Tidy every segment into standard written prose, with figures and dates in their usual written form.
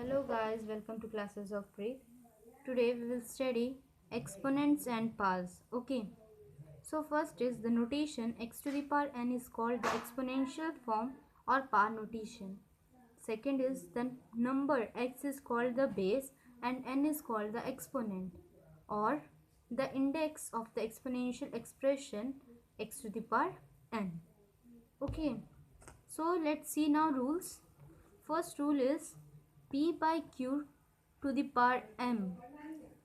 Hello guys, welcome to Classes of Greek. Today we will study exponents and powers. Okay. So first is the notation x to the power n is called the exponential form or power notation. Second is the number x is called the base and n is called the exponent or the index of the exponential expression x to the power n. Okay. So let's see now rules. First rule is p by q to the power m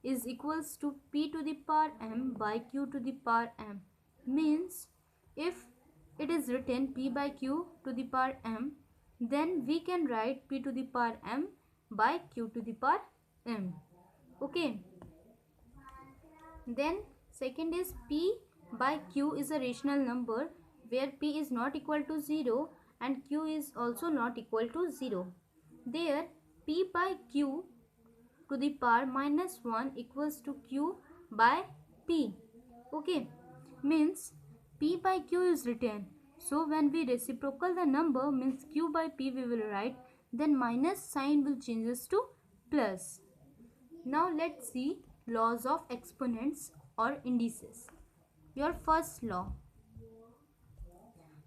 is equals to p to the power m by q to the power m. Means if it is written p by q to the power m, then we can write p to the power m by q to the power m. Okay. Then second is p by q is a rational number where p is not equal to 0 and q is also not equal to 0. There p by q to the power minus 1 equals to q by p. Okay, means p by q is written. So when we reciprocal the number means q by p we will write, then minus sign will changes to plus. Now let's see laws of exponents or indices. Your first law.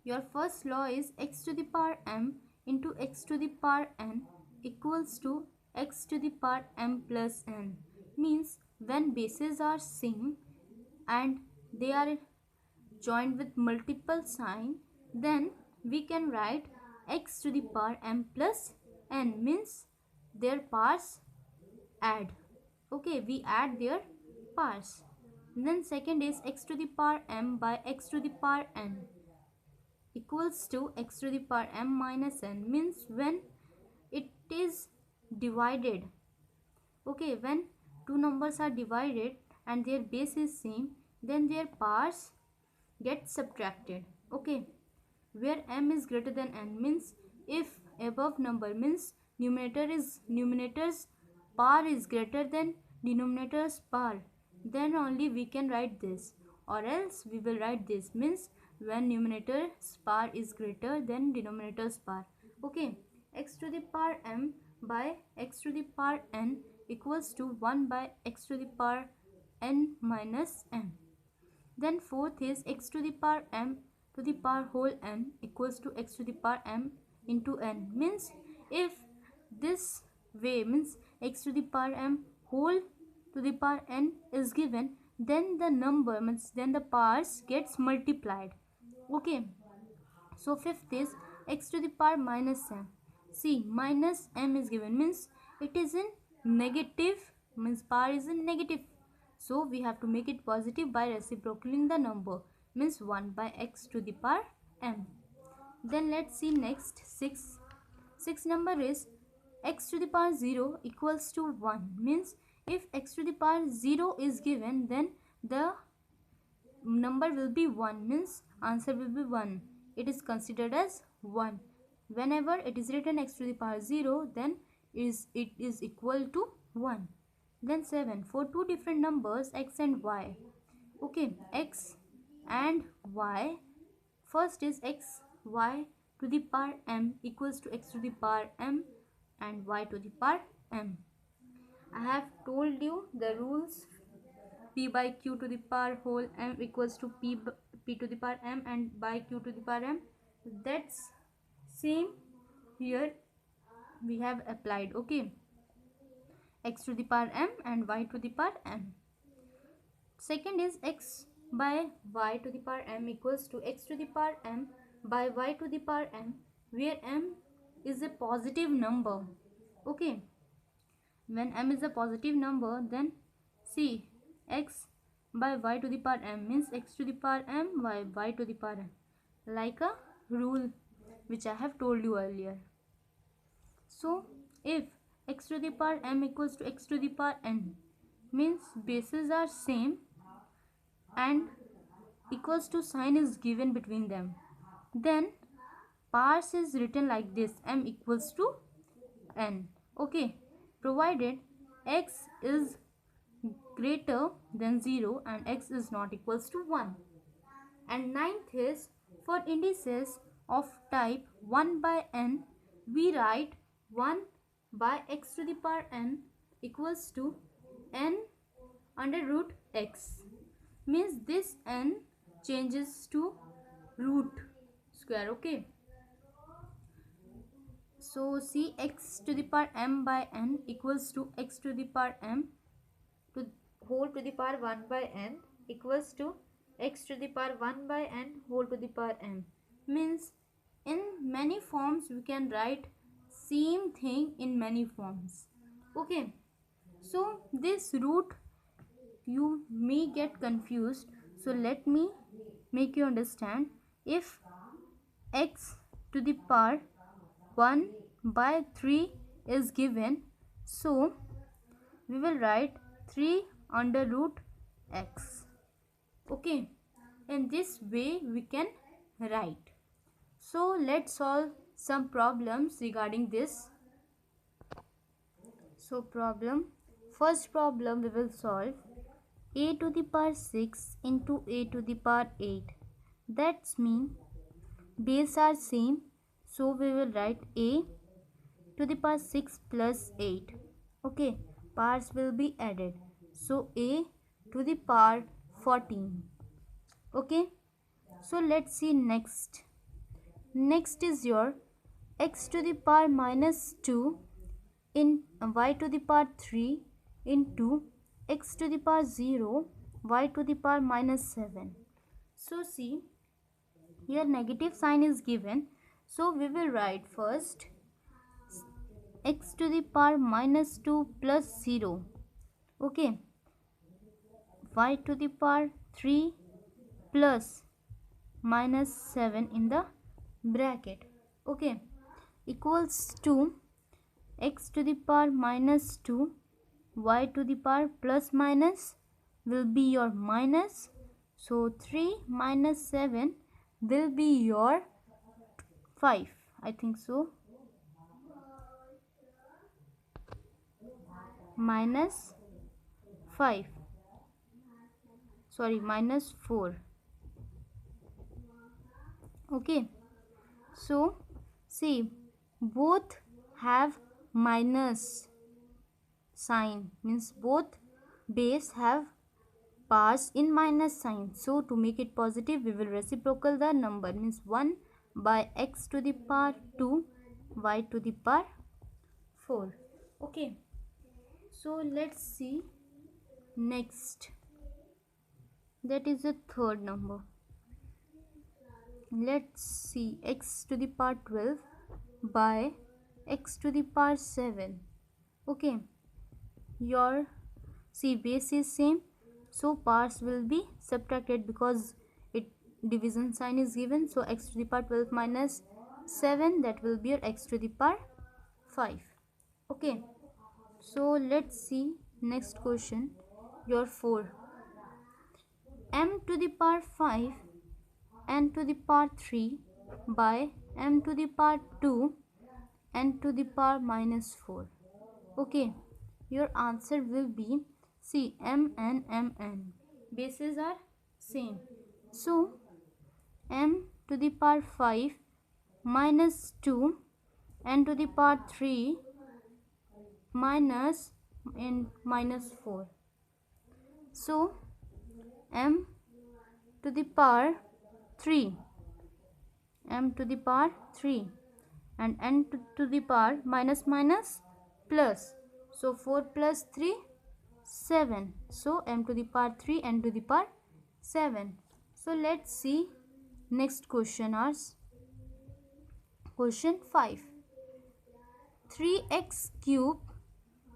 Your first law is x to the power m into x to the power n equals to x to the power m plus n. Means when bases are same and they are joined with multiple sign, then we can write x to the power m plus n, means their powers add. Okay, we add their powers. Then second is x to the power m by x to the power n equals to x to the power m minus n, means when it is divided. Okay, when two numbers are divided and their base is same, then their powers get subtracted. Okay, where m is greater than n, means if above number means numerator's power is greater than denominator's power, then only we can write this, or else we will write this, means when numerator's power is greater than denominator's power. Okay, x to the power m by x to the power n equals to 1 by x to the power n minus n. Then fourth is x to the power m to the power whole n equals to x to the power m into n. Means if this way means x to the power m whole to the power n is given, then the number means then the powers gets multiplied. Okay. So fifth is x to the power minus m. See, minus m is given, means it is in negative, means power is in negative. So we have to make it positive by reciprocating the number, means 1 by x to the power m. Then let's see next 6. 6 number is x to the power 0 equals to 1. Means if x to the power 0 is given, then the number will be 1, means answer will be 1. It is considered as 1. Whenever it is written x to the power 0, then it is equal to 1. Then 7, for two different numbers x and y. Okay, x and y. First is x y to the power m equals to x to the power m and y to the power m. I have told you the rules. P by q to the power whole m equals to p to the power m and by q to the power m. That's same here we have applied. Okay, x to the power m and y to the power m. Second is x by y to the power m equals to x to the power m by y to the power m, where m is a positive number. Okay, when m is a positive number, then see x by y to the power m means x to the power m by y to the power m, like a rule which I have told you earlier. So if x to the power m equals to x to the power n, means bases are same and equals to sign is given between them, then powers is written like this, m equals to n. Okay, provided x is greater than 0 and x is not equals to 1. And ninth is for indices of type 1 by n, we write 1 by x to the power n equals to n under root x. Means this n changes to root square. Okay. So see, x to the power m by n equals to x to the power m to whole to the power 1 by n equals to x to the power 1 by n whole to the power m. Means in many forms we can write same thing in many forms. Okay. So this root you may get confused. So let me make you understand. If x to the power 1 by 3 is given, so we will write 3 under root x. Okay, in this way we can write. So let's solve some problems regarding this. So first problem we will solve a to the power 6 into a to the power 8. That's mean base are same, so we will write a to the power 6 plus 8. Okay, powers will be added, so a to the power 14. Okay, so let's see next is your x to the power minus 2 in y to the power 3 into x to the power 0 y to the power minus 7. So see, here negative sign is given, so we will write first x to the power minus 2 plus 0. Okay, y to the power 3 plus minus 7 in the bracket. Okay, equals to x to the power minus 2 y to the power plus minus will be your minus, so 3 minus 7 will be your 5, I think so, minus 5, sorry, minus 4. Okay, so see, both have minus sign, means both base have powers in minus sign. So to make it positive, we will reciprocal the number, means 1 by x to the power 2 y to the power 4. Okay, so let's see next, that is the third number. Let's see x to the power 12 by x to the power 7. Okay, your see base is same, so powers will be subtracted because it division sign is given. So x to the power 12 minus 7, that will be your x to the power 5. Okay, so let's see next question, your 4. M to the power 5 n to the power 3 by m to the power 2 n to the power minus 4. Okay, your answer will be see mn. Bases are same, so m to the power 5 minus 2 n to the power 3 minus n minus 4. So m to the power 3, m to the power 3 and n to the power minus minus plus, so 4 plus 3 7, so m to the power 3 n to the power 7. So let's see next question, ours question 5. 3x cube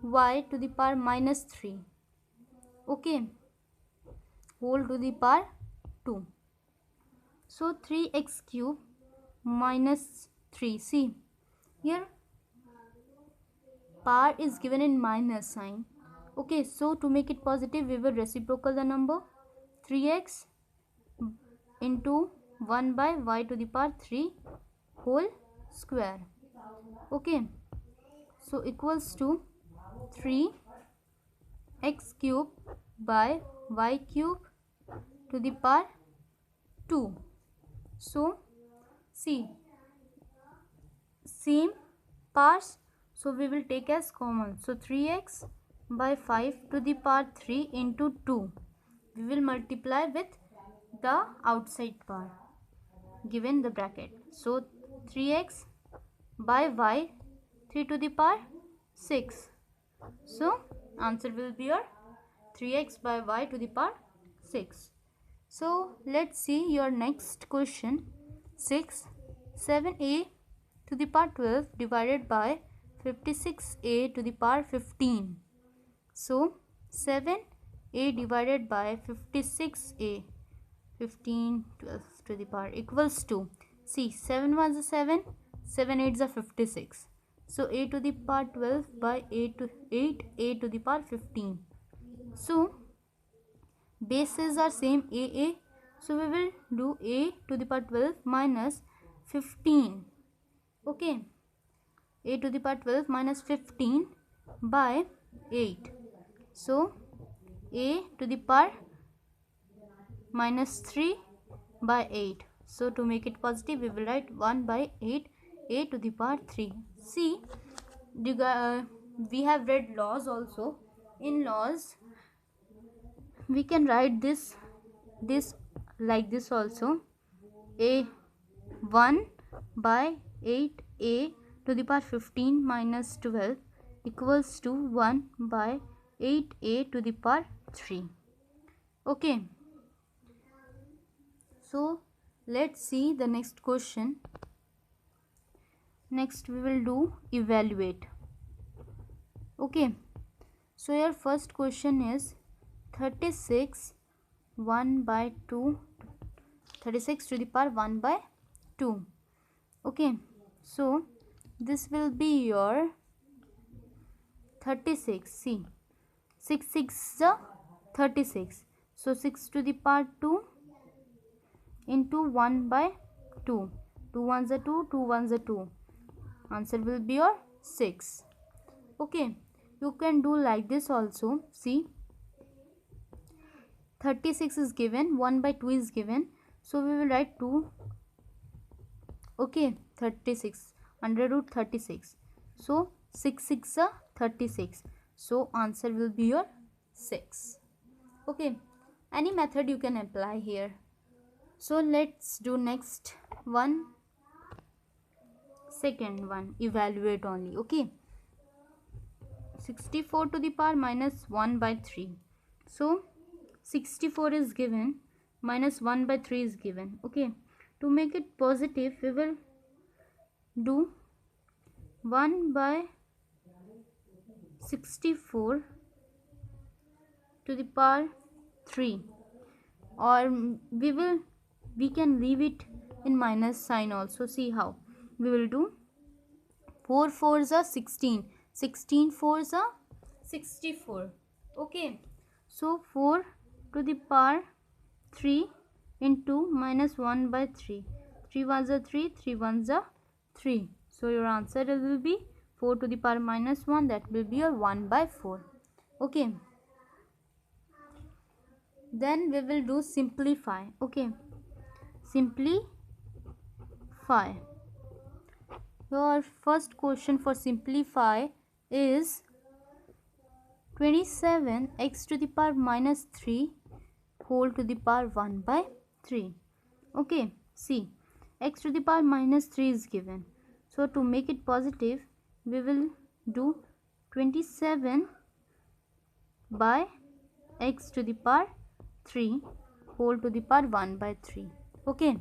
y to the power minus 3. Okay, whole to the power 2. So 3x cube minus 3. See, here power is given in minus sign. Okay, so to make it positive, we will reciprocal the number 3x into 1 by y to the power 3 whole square. Okay, so equals to 3x cube by y cube to the power 2. So see, same powers, So we will take as common. So 3x by 5 to the power 3 into 2. We will multiply with the outside power given the bracket. So 3x by y 3 to the power 6. So answer will be your 3x by y to the power 6. So let's see your next question. 6. 7a to the power 12 divided by 56a to the power 15. So 7a divided by 56a 15 12 to the power equals to, see, 7 1s are 7, 7 8s are 56. So a to the power 12 by 8 to the power 15. So bases are same a. So we will do a to the power 12 minus 15. Okay, a to the power 12 minus 15 by 8. So a to the power minus 3 by 8. So to make it positive, we will write 1 by 8 a to the power 3. See, we have read laws also. In laws, we can write this like this also. A 1 by 8 a to the power 15 minus 12 equals to 1 by 8 a to the power 3. Okay. So let's see the next question. Next we will do evaluate. Okay. So your first question is 36 1 by 2, 36 to the power 1 by 2. Okay. So this will be your 36. See, 6 6 is 36. So 6 to the power 2 into 1 by 2. 2 1s are 2, 2 1s are 2. Answer will be your 6. Okay, you can do like this also. See, 36 is given, 1 by 2 is given. So we will write 2. Okay, 36 under root 36. So 6 6 are 36. So answer will be your 6. Okay, any method you can apply here. So let's do next one. Second one, evaluate only. Okay, 64 to the power minus 1 by 3. So 64 is given, minus 1 by 3 is given. Okay, to make it positive, we will do 1 by 64 to the power 3, or we can leave it in minus sign also. See how we will do. 4 4s are 16, 16 4s are 64. Okay, so 4 to the power 3 into minus 1 by 3. 3 1s are 3, 3 1s are 3. So your answer will be 4 to the power minus 1. That will be your 1 by 4. Okay, then we will do simplify. Okay, simplify. Your first question for simplify is 27 x to the power minus 3 whole to the power 1 by 3. Okay, see, x to the power minus 3 is given. So to make it positive, we will do 27 by x to the power 3 whole to the power 1 by 3. Okay,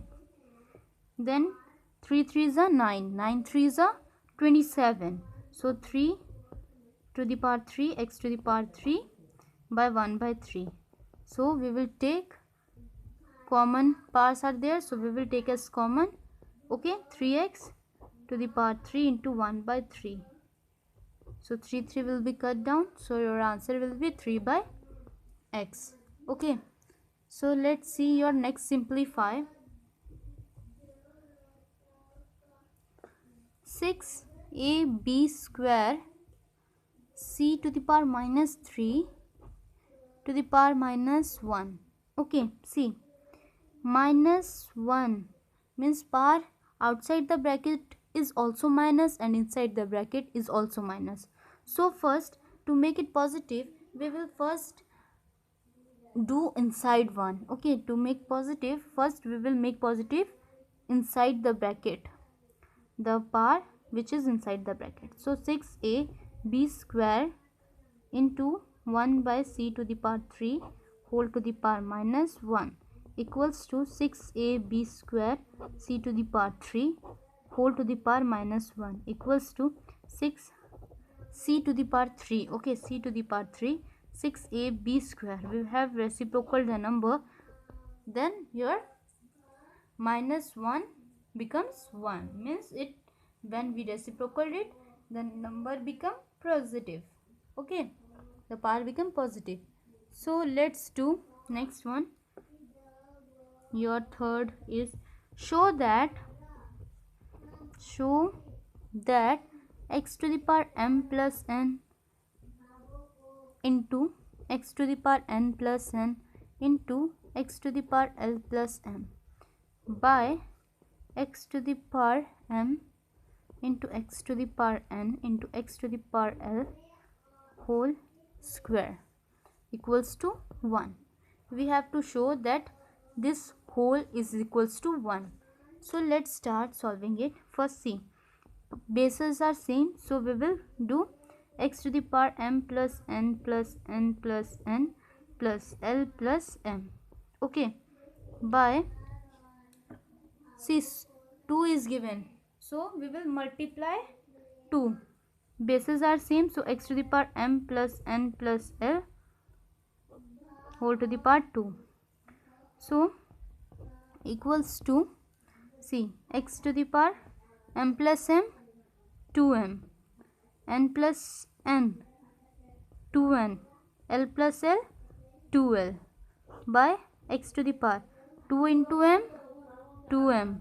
then 3 3s are 9, 9 3s are 27. So 3 to the power 3 x to the power 3 by 1 by 3. So we will take common powers are there, so we will take as common. Okay, 3x to the power 3 into 1 by 3. So 3 3 will be cut down. So your answer will be 3 by x. Okay, so let's see your next simplify. 6ab square c to the power minus 3 to the power minus 1. Okay, see, minus 1 means power outside the bracket is also minus and inside the bracket is also minus. So first, to make it positive, we will first do inside one. Okay, to make positive, first we will make positive inside the bracket, the power which is inside the bracket. So 6ab square into 1 by c to the power 3 whole to the power minus 1 equals to 6ab square c to the power 3 whole to the power minus 1 equals to 6 c to the power 3. Okay, c to the power 3, 6ab square. We have reciprocal the number, then your minus 1 becomes 1, means it, when we reciprocal it, the number become positive. Okay, the power become positive. So let's do next one. Your third is show that x to the power m plus n into x to the power n plus n into x to the power l plus m by x to the power m into x to the power n into x to the power l whole square equals to 1. We have to show that this whole is equals to 1. So let's start solving it. First, see, bases are same, so we will do x to the power m plus n plus n plus n plus l plus m. Okay, by, see, 2 is given, so we will multiply 2. Bases are same, so x to the power m plus n plus l whole to the power 2. So equals to, see, x to the power m plus m 2m, n plus n 2n, l plus l 2l by x to the power 2 into m 2m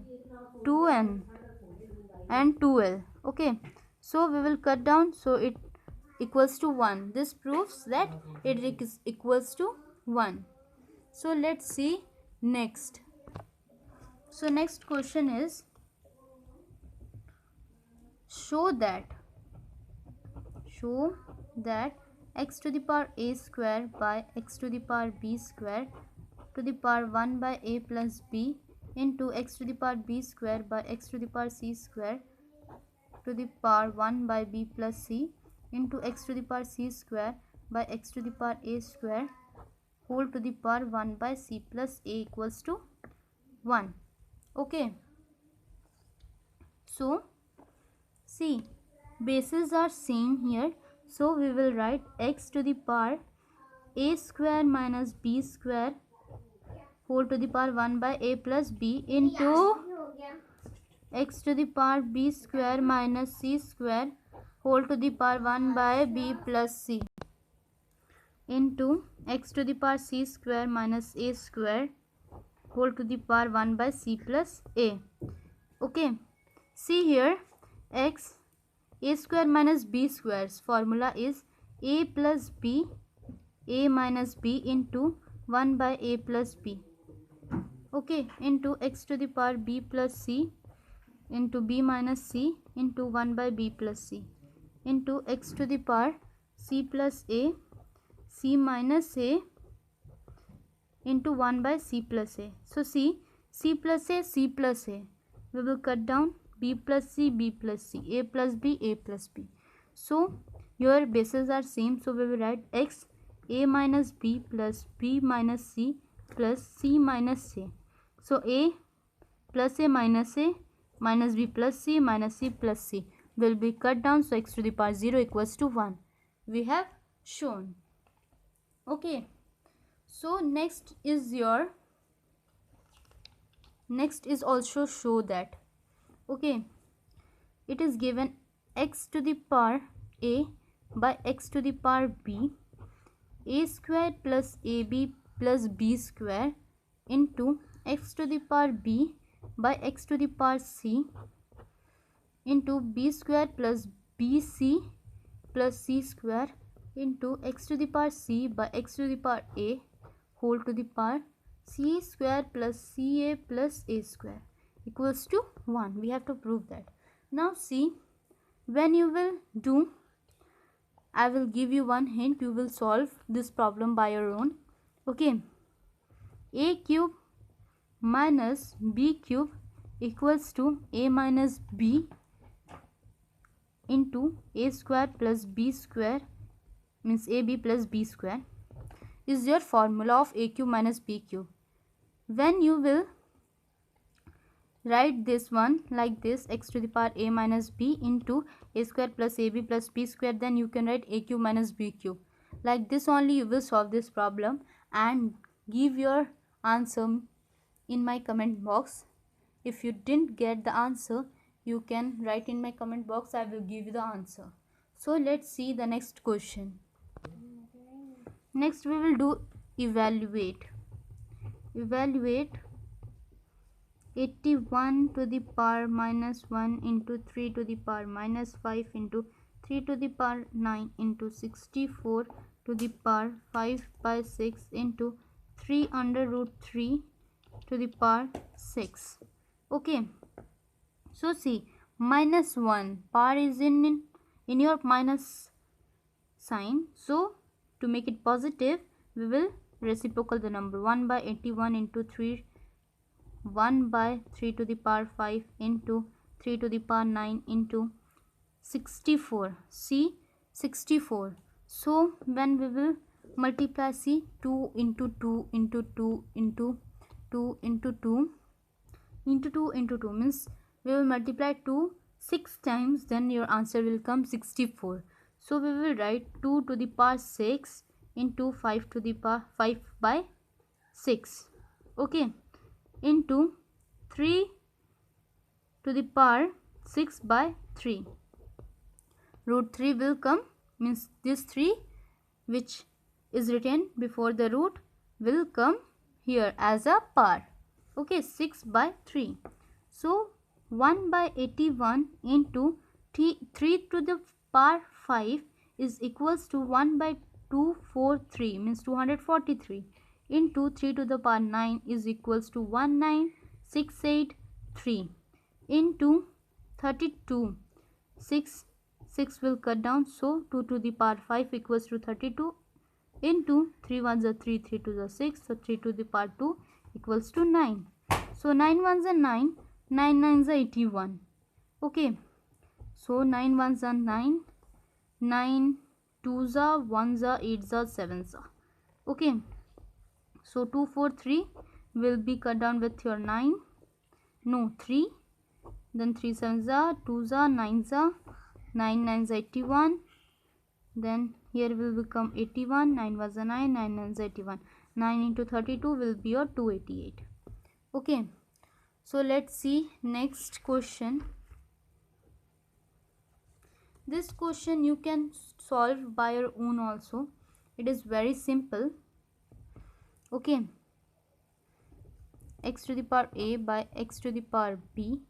2n and 2l. Okay, so we will cut down, so it equals to 1. This proves that it is equals to 1. So let's see next. So next question is show that x to the power a square by x to the power b square to the power 1 by a plus b into x to the power b square by x to the power c square to the power 1 by b plus c into x to the power c square by x to the power a square whole to the power 1 by c plus a equals to 1. Okay, so see, bases are same here, so we will write x to the power a square minus b square whole to the power 1 by a plus b into x to the power b square minus c square whole to the power 1 by b plus c into x to the power c square minus a square whole to the power 1 by c plus a. Okay, see here, x, a square minus b square's formula is a plus b, a minus b into 1 by a plus b. Okay, into x to the power b plus c into b minus c into 1 by b plus c into x to the power c plus a, c minus a into 1 by c plus a. So see, c plus a, c plus a, we will cut down b plus c, b plus c, a plus b, a plus b. So your bases are same, so we will write x a minus b plus b minus c plus c minus a. So a plus a minus b plus c minus c plus c will be cut down, so x to the power 0 equals to 1. We have shown. Okay, so next is also show that. Okay, it is given x to the power a by x to the power b, a square plus ab plus b square into x to the power b by x to the power c into b square plus bc plus c square into x to the power c by x to the power a whole to the power c square plus ca plus a square equals to 1. We have to prove that. Now see, when you will do, I will give you one hint, you will solve this problem by your own. Okay, a cube minus b cube equals to a minus b into a square plus b square, means ab plus b square, is your formula of a cube minus b cube. When you will write this one like this, x to the power a minus b into a square plus ab plus b square, then you can write a cube minus b cube. Like this only you will solve this problem and give your answer in my comment box. If you didn't get the answer, you can write in my comment box, I will give you the answer. So let's see the next question. Next we will do evaluate 81 to the power minus 1 into 3 to the power minus 5 into 3 to the power 9 into 64 to the power 5 by 6 into 3 under root 3 to the power 6. Okay, so see, minus 1, power is in your minus sign, so to make it positive we will reciprocal the number. 1 by 81 into 3, 1 by 3 to the power 5 into 3 to the power 9 into 64. See, 64. So when we will multiply, see, 2 into 2 into 2 into 2 into 2 into 2 into 2 means we will multiply 2 6 times, then your answer will come 64. So we will write 2 to the power 6 into 5 to the power 5 by 6. Okay, into 3 to the power 6 by 3. Root 3 will come, means this 3 which is written before the root will come here as a power. Okay, 6 by 3. So 1 by 81 into 3 to the power 5 is equals to 1 by 243, means 243 into 3 to the power 9 is equals to 19683 into 32. 6 will cut down, so 2 to the power 5 equals to 32 into 3 ones are 3, 3 to the 6, so 3 to the power 2 equals to 9. So 9 ones are 9, 9 nines are 81. Okay, so 9 ones are 9, 9 twos are 1s are 8s are 7s are. Okay, so 243 will be cut down with your 9, no 3, then 3 7s are 2s are 9s are 9 9s are 81, then here will become 81, 9 was a 9, 9 9s 81, 9 into 32 will be your 288. Okay, so let's see next question. This question you can solve by your own also, it is very simple. Okay, x to the power a by x to the power b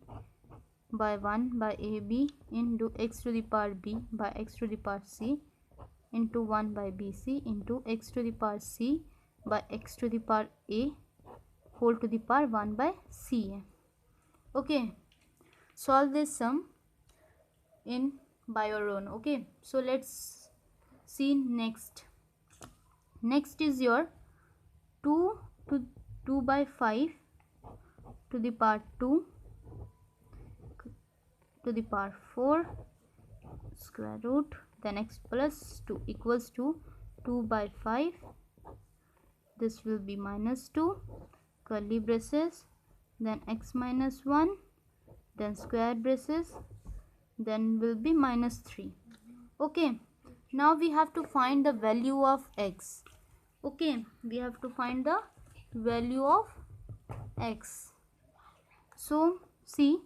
by 1 by ab into x to the power b by x to the power c into 1 by bc into x to the power c by x to the power a whole to the power 1 by ca. Okay, solve this sum in by your own. Okay, so let's see next. Next is your 2 to 2 by 5 to the power 2 to the power 4 square root, then x plus 2 equals to 2 by 5, this will be minus 2 curly braces, then x minus 1, then square braces, then will be minus 3. Okay, now we have to find the value of x. Okay, we have to find the value of x. So see,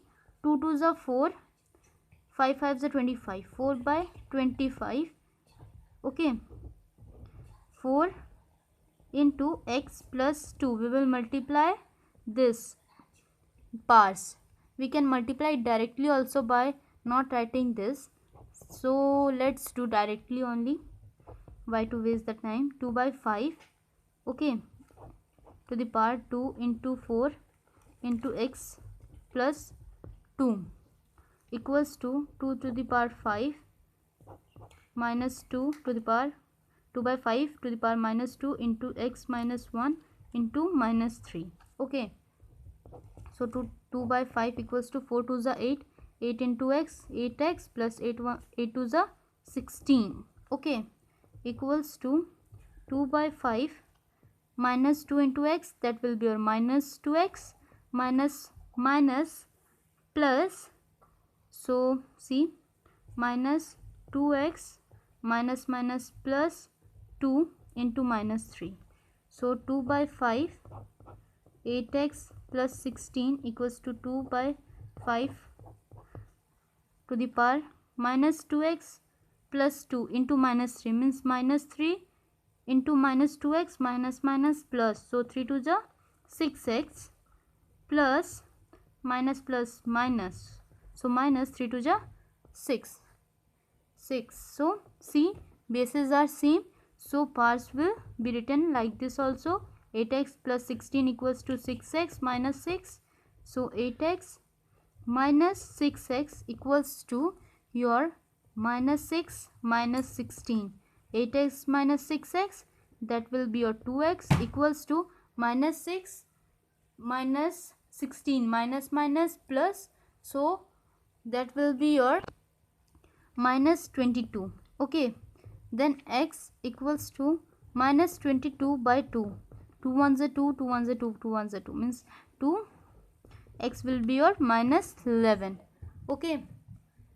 2 2s are 4, 5 5s are 25, 4 by 25. Okay, 4 into x plus 2, we will multiply this parts. We can multiply it directly also by not writing this, so let's do directly only. Why to waste the time? 2 by 5, okay, to the power 2 into 4 into x plus 2 equals to 2 to the power 5 minus 2 to the power 2 by 5 to the power minus 2 into x minus 1 into minus 3. Okay, so 2 by 5 equals to 4 to the 8, 8 into x, 8x plus 8 to the 16. Okay, equals to 2 by 5 minus 2 into x, that will be your minus 2x minus plus, so see, minus 2x minus plus 2 into minus 3. So 2 by 5, 8x plus 16 equals to 2 by 5 to the power minus 2x plus 2 into minus 3, means minus 3 into minus 2x minus plus, so 3 to the 6x plus minus, so minus 3 to the 6. So see, bases are same, so parts will be written like this also. 8x plus 16 equals to 6x minus 6, so 8x minus 6x equals to your minus 6 minus 16. 8x minus 6x, that will be your 2x equals to minus 6 minus 16, minus plus, so that will be your minus 22. Okay, then x equals to minus 22 by 2. 2 ones are 2, 2 ones are 2, 2 ones are 2, means 2. X will be your minus 11. Okay,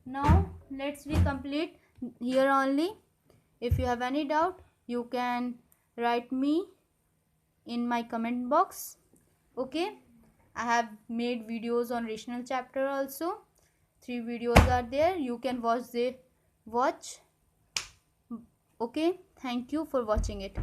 now let's we complete here only. If you have any doubt, you can write me in my comment box. Okay, I have made videos on rational chapter also. 3 videos are there, you can watch. Okay, thank you for watching it.